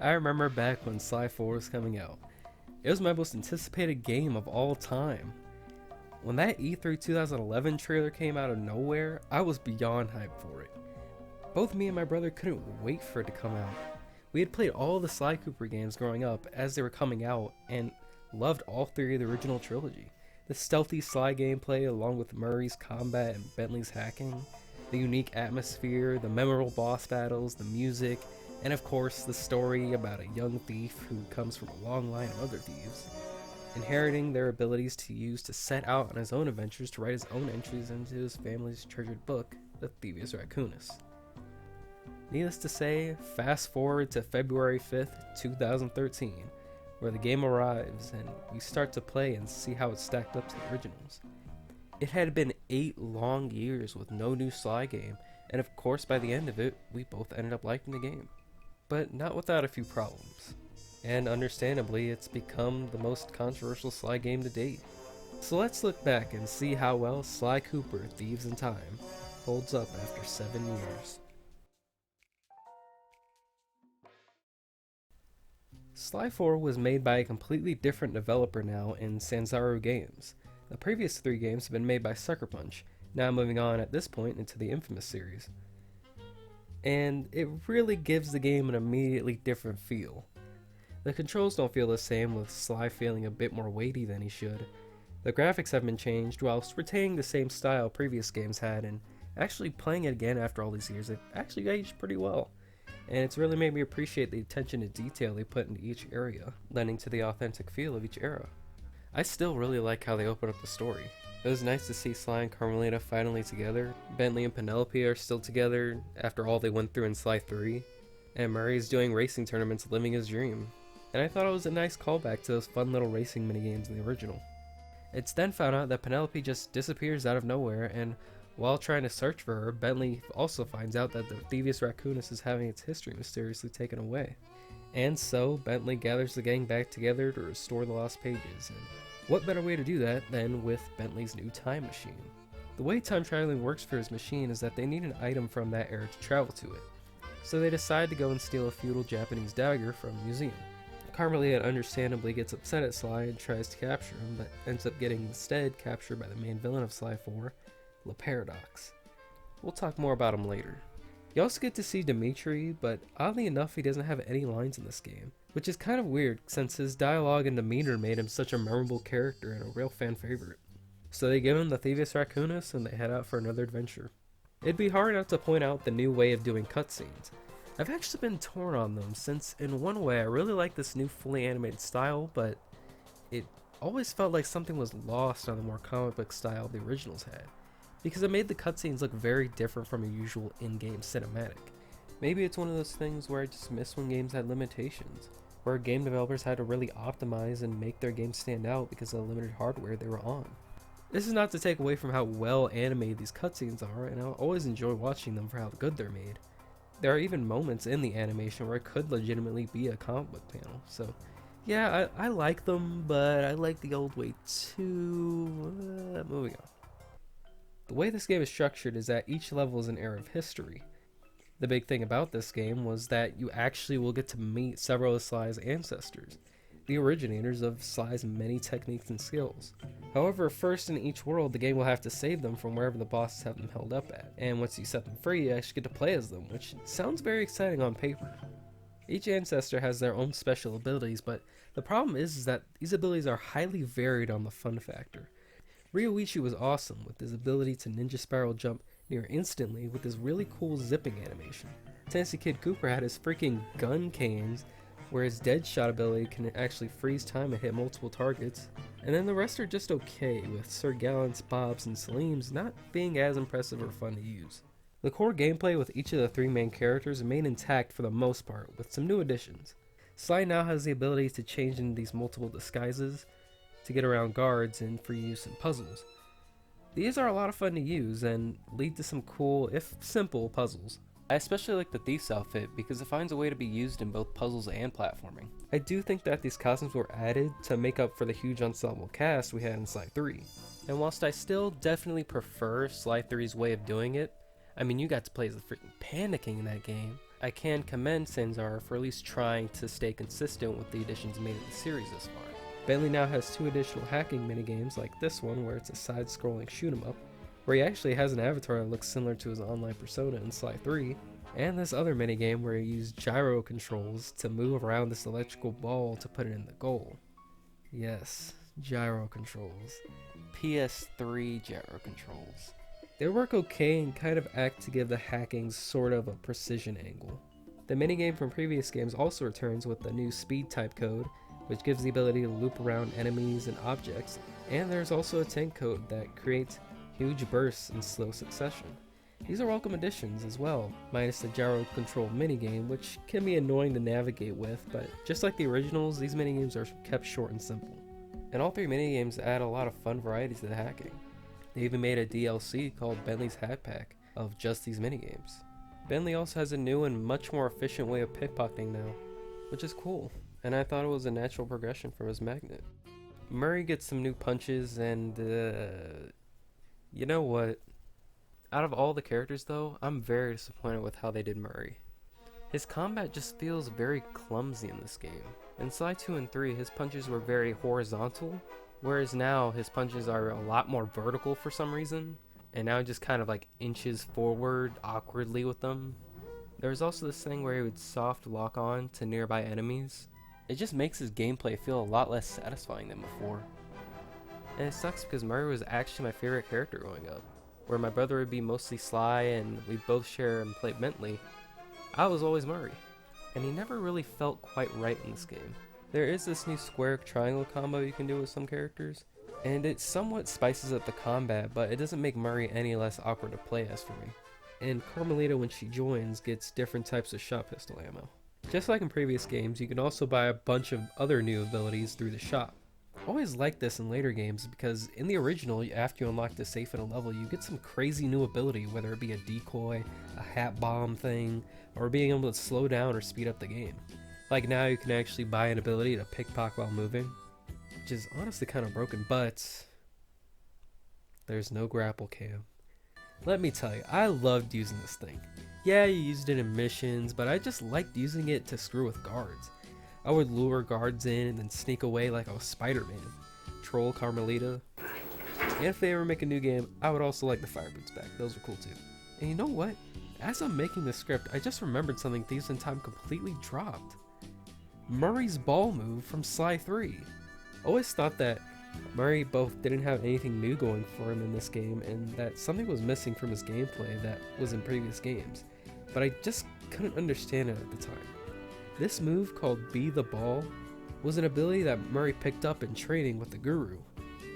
I remember back when Sly 4 was coming out. It was my most anticipated game of all time. When that E3 2011 trailer came out of nowhere, I was beyond hyped for it. Both me and my brother couldn't wait for it to come out. We had played all the Sly Cooper games growing up as they were coming out and loved all three of the original trilogy. The stealthy Sly gameplay along with Murray's combat and Bentley's hacking, the unique atmosphere, the memorable boss battles, the music, and of course the story about a young thief who comes from a long line of other thieves, inheriting their abilities to use to set out on his own adventures to write his own entries into his family's treasured book, the Thievius Raccoonus. Needless to say, fast forward to February 5th, 2013, where the game arrives and we start to play and see how it stacked up to the originals. It had been 8 long years with no new Sly game, and of course by the end of it, we both ended up liking the game. But not without a few problems. And understandably, it's become the most controversial Sly game to date. So let's look back and see how well Sly Cooper Thieves in Time holds up after 7 years. Sly 4 was made by a completely different developer now in Sanzaru Games. The previous 3 games have been made by Sucker Punch, now moving on at this point into the Infamous series. And it really gives the game an immediately different feel. The controls don't feel the same, with Sly feeling a bit more weighty than he should. The graphics have been changed whilst retaining the same style previous games had, and actually playing it again after all these years, it actually aged pretty well. And it's really made me appreciate the attention to detail they put into each area, lending to the authentic feel of each era. I still really like how they open up the story. It was nice to see Sly and Carmelita finally together. Bentley and Penelope are still together after all they went through in Sly 3. And Murray's doing racing tournaments living his dream. And I thought it was a nice callback to those fun little racing minigames in the original. It's then found out that Penelope just disappears out of nowhere, and while trying to search for her, Bentley also finds out that the Thievius Raccoonus is having its history mysteriously taken away. And so, Bentley gathers the gang back together to restore the lost pages, and what better way to do that than with Bentley's new time machine? The way time traveling works for his machine is that they need an item from that era to travel to it. So they decide to go and steal a feudal Japanese dagger from a museum. Carmelita understandably gets upset at Sly and tries to capture him, but ends up getting instead captured by the main villain of Sly 4, Le Paradox. We'll talk more about him later. You also get to see Dimitri, but oddly enough he doesn't have any lines in this game, which is kind of weird since his dialogue and demeanor made him such a memorable character and a real fan favorite. So they give him the Thievius Raccoonus and they head out for another adventure. It'd be hard not to point out the new way of doing cutscenes. I've actually been torn on them since in one way I really like this new fully animated style, but it always felt like something was lost on the more comic book style the originals had, because it made the cutscenes look very different from a usual in-game cinematic. Maybe it's one of those things where I just miss when games had limitations, where game developers had to really optimize and make their games stand out because of the limited hardware they were on. This is not to take away from how well animated these cutscenes are, and I'll always enjoy watching them for how good they're made. There are even moments in the animation where it could legitimately be a comic book panel, so yeah, I like them, but I like the old way too. Moving on. The way this game is structured is that each level is an era of history. The big thing about this game was that you actually will get to meet several of Sly's ancestors, the originators of Sly's many techniques and skills. However, first in each world, the game will have to save them from wherever the bosses have them held up at, and once you set them free, you actually get to play as them, which sounds very exciting on paper. Each ancestor has their own special abilities, but the problem is that these abilities are highly varied on the fun factor. Ryoichi was awesome with his ability to ninja spiral jump near instantly with his really cool zipping animation. Tennessee Kid Cooper had his freaking gun canes, where his dead shot ability can actually freeze time and hit multiple targets, and then the rest are just okay, with Sir Gallant's, Bob's, and Salim's not being as impressive or fun to use. The core gameplay with each of the 3 main characters remain intact for the most part, with some new additions. Sly now has the ability to change into these multiple disguises to get around guards and for use in puzzles. These are a lot of fun to use and lead to some cool, if simple, puzzles. I especially like the Thief's outfit because it finds a way to be used in both puzzles and platforming. I do think that these costumes were added to make up for the huge ensemble cast we had in Sly 3. And whilst I still definitely prefer Sly 3's way of doing it, I mean, you got to play as the freaking Panda King in that game, I can commend Sanzara for at least trying to stay consistent with the additions made in the series thus far. Bentley now has 2 additional hacking minigames like this one where it's a side-scrolling shoot-'em-up, where he actually has an avatar that looks similar to his online persona in Sly 3, and this other minigame where he used gyro controls to move around this electrical ball to put it in the goal. Yes, gyro controls. PS3 gyro controls. They work okay and kind of act to give the hacking sort of a precision angle. The minigame from previous games also returns with the new speed type code, which gives the ability to loop around enemies and objects, and there's also a tank code that creates huge bursts in slow succession. These are welcome additions as well, minus the gyro control minigame, which can be annoying to navigate with, but just like the originals, these minigames are kept short and simple. And all 3 minigames add a lot of fun variety to the hacking. They even made a DLC called Bentley's Hat Pack of just these minigames. Bentley also has a new and much more efficient way of pickpocketing now, which is cool, and I thought it was a natural progression from his magnet. Murray gets some new punches and you know what? Out of all the characters though, I'm very disappointed with how they did Murray. His combat just feels very clumsy in this game. In Sly 2 and 3, his punches were very horizontal, whereas now his punches are a lot more vertical for some reason, and now he just kind of like inches forward awkwardly with them. There was also this thing where he would soft lock on to nearby enemies. It just makes his gameplay feel a lot less satisfying than before. And it sucks because Murray was actually my favorite character growing up. Where my brother would be mostly Sly and we both share and play Bentley, I was always Murray. And he never really felt quite right in this game. There is this new square triangle combo you can do with some characters, and it somewhat spices up the combat, but it doesn't make Murray any less awkward to play as for me. And Carmelita, when she joins, gets different types of shot pistol ammo. Just like in previous games, you can also buy a bunch of other new abilities through the shop. I always like this in later games because in the original, after you unlock the safe in a level, you get some crazy new ability, whether it be a decoy, a hat bomb thing, or being able to slow down or speed up the game. Like now you can actually buy an ability to pickpocket while moving, which is honestly kind of broken, but there's no grapple cam. Let me tell you, I loved using this thing. Yeah, you used it in missions, but I just liked using it to screw with guards. I would lure guards in and then sneak away like I was Spider-Man, troll Carmelita. And if they ever make a new game, I would also like the fire boots back. Those were cool too. And you know what? As I'm making this script, I just remembered something Thieves in Time completely dropped. Murray's ball move from Sly 3. I always thought that Murray both didn't have anything new going for him in this game and that something was missing from his gameplay that was in previous games, but I just couldn't understand it at the time. This move, called Be the Ball, was an ability that Murray picked up in training with the Guru.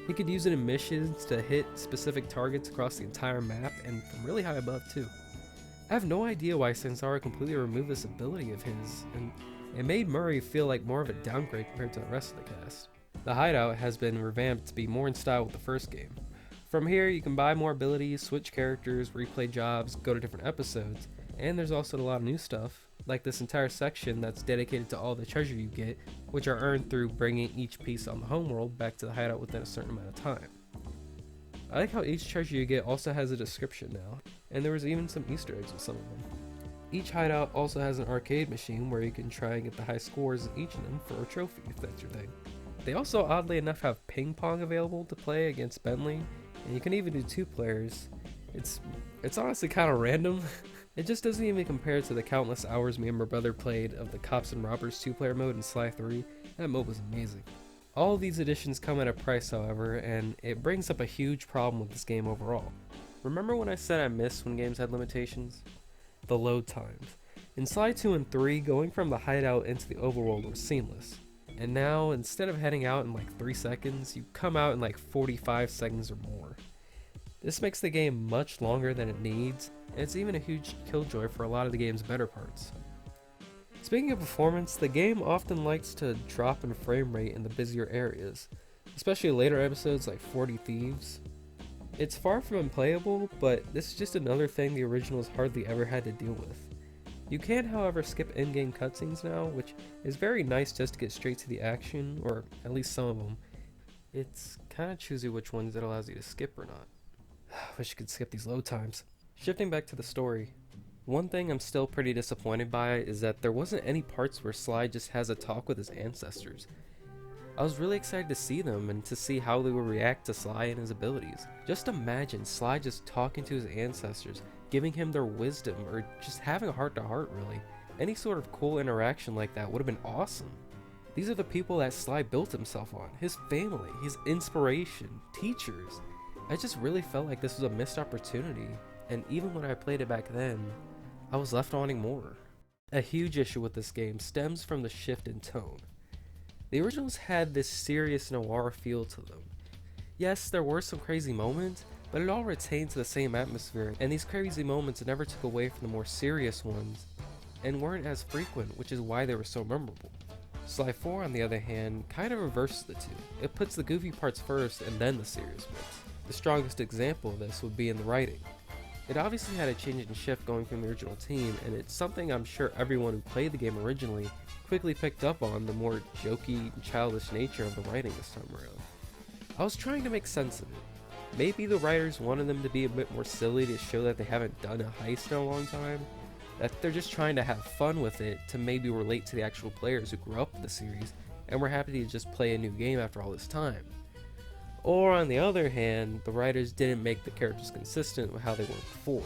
He could use it in missions to hit specific targets across the entire map and from really high above too. I have no idea why Sanzara completely removed this ability of his, and it made Murray feel like more of a downgrade compared to the rest of the cast. The hideout has been revamped to be more in style with the first game. From here, you can buy more abilities, switch characters, replay jobs, go to different episodes, and there's also a lot of new stuff, like this entire section that's dedicated to all the treasure you get, which are earned through bringing each piece on the homeworld back to the hideout within a certain amount of time. I like how each treasure you get also has a description now, and there was even some Easter eggs with some of them. Each hideout also has an arcade machine where you can try and get the high scores in each of them for a trophy if that's your thing. They also oddly enough have ping pong available to play against Bentley, and you can even do 2 players. It's honestly kind of random. It just doesn't even compare to the countless hours me and my brother played of the Cops and Robbers 2-player mode in Sly 3. That mode was amazing. All of these additions come at a price, however, and it brings up a huge problem with this game overall. Remember when I said I miss when games had limitations? The load times. In Sly 2 and 3, going from the hideout into the overworld was seamless. And now, instead of heading out in like 3 seconds, you come out in like 45 seconds or more. This makes the game much longer than it needs, and it's even a huge killjoy for a lot of the game's better parts. Speaking of performance, the game often likes to drop in frame rate in the busier areas, especially later episodes like 40 Thieves. It's far from unplayable, but this is just another thing the originals hardly ever had to deal with. You can, however, skip in-game cutscenes now, which is very nice just to get straight to the action, or at least some of them. It's kinda choosy which ones it allows you to skip or not. Wish you could skip these load times. Shifting back to the story, One thing I'm still pretty disappointed by is that there wasn't any parts where Sly just has a talk with his ancestors. I was really excited to see them and to see how they would react to Sly and his abilities. Just imagine Sly just talking to his ancestors, giving him their wisdom, or just having a heart-to-heart really. Any sort of cool interaction like that would have been awesome. These are the people that Sly built himself on, his family, his inspiration, teachers. I just really felt like this was a missed opportunity, and even when I played it back then, I was left wanting more. A huge issue with this game stems from the shift in tone. The originals had this serious noir feel to them. Yes, there were some crazy moments, but it all retained to the same atmosphere, and these crazy moments never took away from the more serious ones, and weren't as frequent, which is why they were so memorable. Sly 4, on the other hand, kind of reverses the two. It puts the goofy parts first and then the serious ones. The strongest example of this would be in the writing. It obviously had a change and shift going from the original team, and it's something I'm sure everyone who played the game originally quickly picked up on, the more jokey and childish nature of the writing this time around. I was trying to make sense of it. Maybe the writers wanted them to be a bit more silly to show that they haven't done a heist in a long time, that they're just trying to have fun with it to maybe relate to the actual players who grew up with the series and were happy to just play a new game after all this time. Or on the other hand, the writers didn't make the characters consistent with how they were before.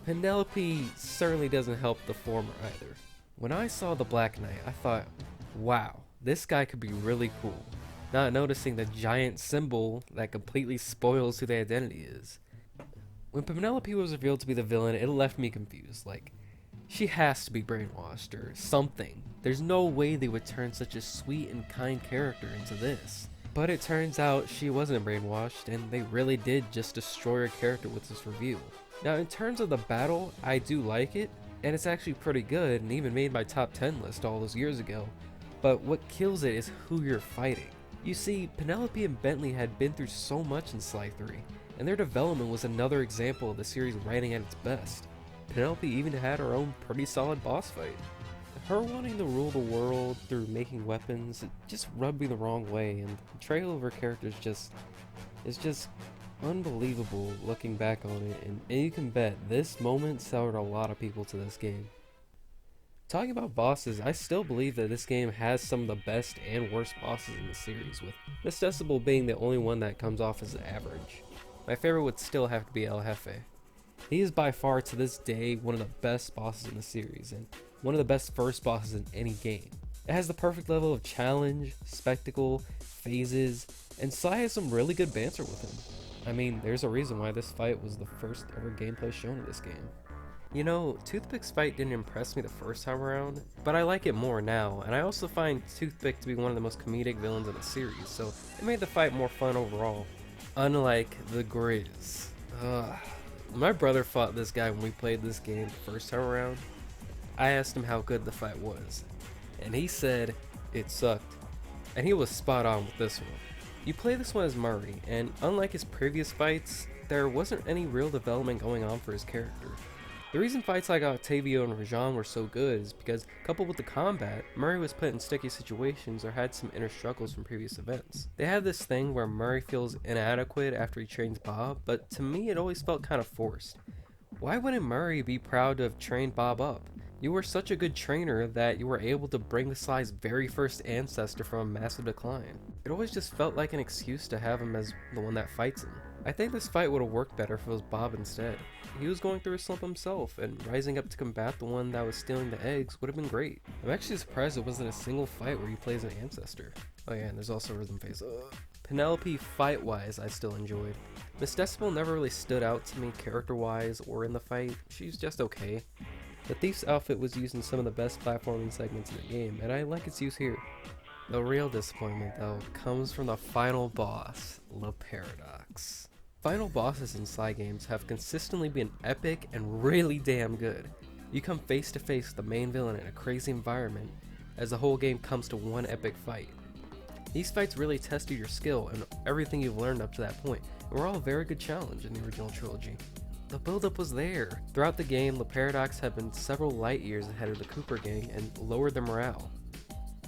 Penelope certainly doesn't help the former either. When I saw the Black Knight, I thought, wow, this guy could be really cool, not noticing the giant symbol that completely spoils who the identity is. When Penelope was revealed to be the villain, it left me confused, like, she has to be brainwashed or something. There's no way they would turn such a sweet and kind character into this. But it turns out she wasn't brainwashed, and they really did just destroy her character with this reveal. Now in terms of the battle, I do like it, and it's actually pretty good and even made my top 10 list all those years ago. But what kills it is who you're fighting. You see, Penelope and Bentley had been through so much in Sly 3, and their development was another example of the series writing at its best. Penelope even had her own pretty solid boss fight. Her wanting to rule the world through making weapons, it just rubbed me the wrong way, and the portrayal of her character is just unbelievable looking back on it, and you can bet this moment soured a lot of people to this game. Talking about bosses, I still believe that this game has some of the best and worst bosses in the series, with Miss Decibel being the only one that comes off as average. My favorite would still have to be El Jefe. He is by far to this day one of the best bosses in the series, and one of the best first bosses in any game. It has the perfect level of challenge, spectacle, phases, and Sly has some really good banter with him. I mean, there's a reason why this fight was the first ever gameplay shown in this game. You know, Toothpick's fight didn't impress me the first time around, but I like it more now, and I also find Toothpick to be one of the most comedic villains in the series, so it made the fight more fun overall. Unlike the Grizz. My brother fought this guy when we played this game the first time around. I asked him how good the fight was, and he said it sucked, and he was spot on with this one. You play this one as Murray, and unlike his previous fights, there wasn't any real development going on for his character. The reason fights like Octavio and Rajan were so good is because, coupled with the combat, Murray was put in sticky situations or had some inner struggles from previous events. They have this thing where Murray feels inadequate after he trains Bob, but to me it always felt kind of forced. Why wouldn't Murray be proud to have trained Bob up? You were such a good trainer that you were able to bring the Sly's very first ancestor from a massive decline. It always just felt like an excuse to have him as the one that fights him. I think this fight would have worked better if it was Bob instead. He was going through a slump himself, and rising up to combat the one that was stealing the eggs would have been great. I'm actually surprised there wasn't a single fight where he plays an ancestor. Oh yeah, and there's also Rhythm Phase. Penelope, fight-wise, I still enjoyed. Miss Decibel never really stood out to me character-wise or in the fight. She's just okay. The Thief's outfit was used in some of the best platforming segments in the game, and I like its use here. The real disappointment, though, comes from the final boss, Le Paradox. Final bosses in Sly games have consistently been epic and really damn good. You come face to face with the main villain in a crazy environment as the whole game comes to one epic fight. These fights really tested your skill and everything you've learned up to that point, and were all a very good challenge in the original trilogy. The build-up was there. Throughout the game, Le Paradox had been several light years ahead of the Cooper gang and lowered their morale.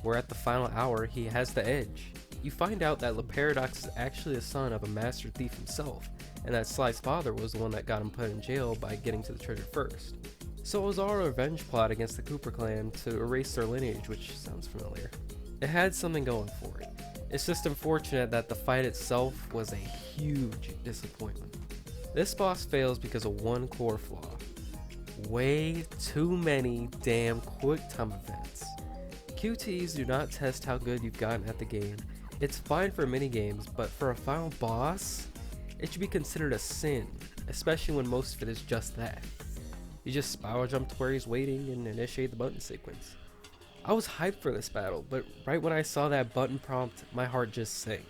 Where at the final hour, he has the edge. You find out that Le Paradox is actually the son of a master thief himself, and that Sly's father was the one that got him put in jail by getting to the treasure first. So it was all a revenge plot against the Cooper clan to erase their lineage, which sounds familiar. It had something going for it. It's just unfortunate that the fight itself was a huge disappointment. This boss fails because of one core flaw. Way too many damn quick time events. QTEs do not test how good you've gotten at the game. It's fine for minigames, but for a final boss, it should be considered a sin, especially when most of it is just that. You just spiral jump to where he's waiting and initiate the button sequence. I was hyped for this battle, but right when I saw that button prompt, my heart just sank.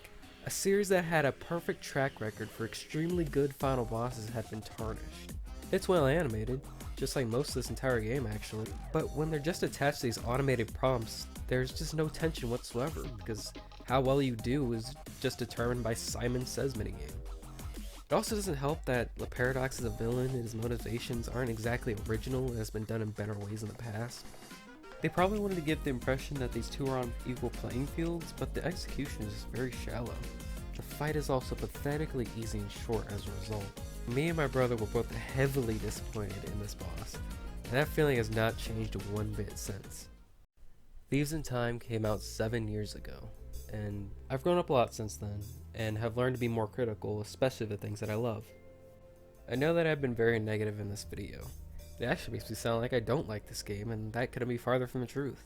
A series that had a perfect track record for extremely good final bosses had been tarnished. It's well animated, just like most of this entire game actually, but when they're just attached to these automated prompts, there's just no tension whatsoever, because how well you do is just determined by Simon Says minigame. It also doesn't help that the Paradox as a villain and his motivations aren't exactly original and has been done in better ways in the past. They probably wanted to give the impression that these two are on equal playing fields, but the execution is just very shallow. The fight is also pathetically easy and short as a result. Me and my brother were both heavily disappointed in this boss, and that feeling has not changed one bit since. Thieves in Time came out 7 years ago, and I've grown up a lot since then, and have learned to be more critical, especially of the things that I love. I know that I've been very negative in this video. It actually makes me sound like I don't like this game, and that couldn't be farther from the truth.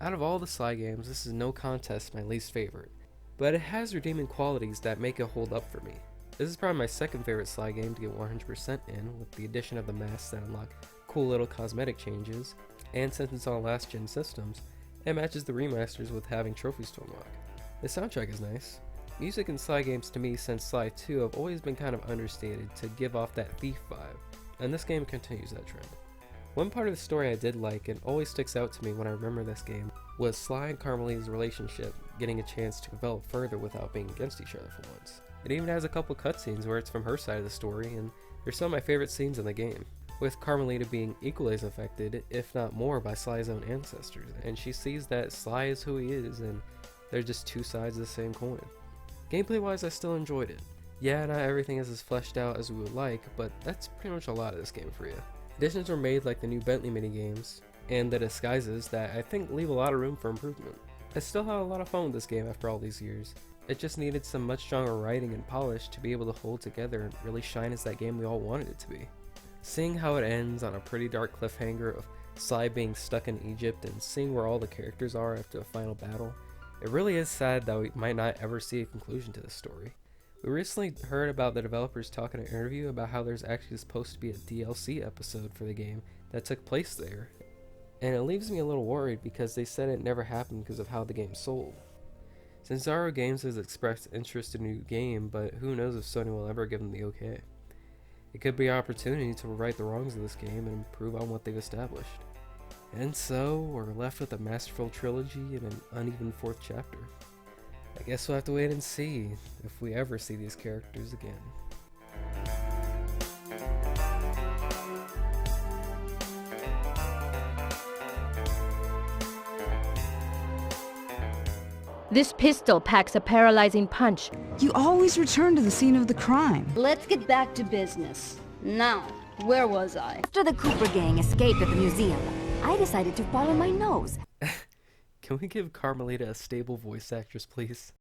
Out of all the Sly games, this is no contest my least favorite, but it has redeeming qualities that make it hold up for me. This is probably my second favorite Sly game to get 100% in, with the addition of the masks that unlock cool little cosmetic changes, and since it's on last gen systems, it matches the remasters with having trophies to unlock. The soundtrack is nice. Music in Sly games to me since Sly 2 have always been kind of understated to give off that thief vibe, and this game continues that trend. One part of the story I did like and always sticks out to me when I remember this game was Sly and Carmelita's relationship getting a chance to develop further without being against each other for once. It even has a couple cutscenes where it's from her side of the story, and they're some of my favorite scenes in the game, with Carmelita being equally as affected, if not more, by Sly's own ancestors, and she sees that Sly is who he is and they're just two sides of the same coin. Gameplay wise, I still enjoyed it. Yeah, not everything is as fleshed out as we would like, but that's pretty much a lot of this game for you. Additions were made like the new Bentley minigames, and the disguises that I think leave a lot of room for improvement. I still had a lot of fun with this game after all these years. It just needed some much stronger writing and polish to be able to hold together and really shine as that game we all wanted it to be. Seeing how it ends on a pretty dark cliffhanger of Sly being stuck in Egypt and seeing where all the characters are after the final battle, it really is sad that we might not ever see a conclusion to this story. We recently heard about the developers talking in an interview about how there's actually supposed to be a DLC episode for the game that took place there, and it leaves me a little worried because they said it never happened because of how the game sold. Sly Games has expressed interest in a new game, but who knows if Sony will ever give them the okay. It could be an opportunity to right the wrongs of this game and improve on what they've established. And so, we're left with a masterful trilogy and an uneven fourth chapter. I guess we'll have to wait and see if we ever see these characters again. This pistol packs a paralyzing punch. You always return to the scene of the crime. Let's get back to business. Now, where was I? After the Cooper gang escaped at the museum, I decided to follow my nose. Can we give Carmelita a stable voice actress, please?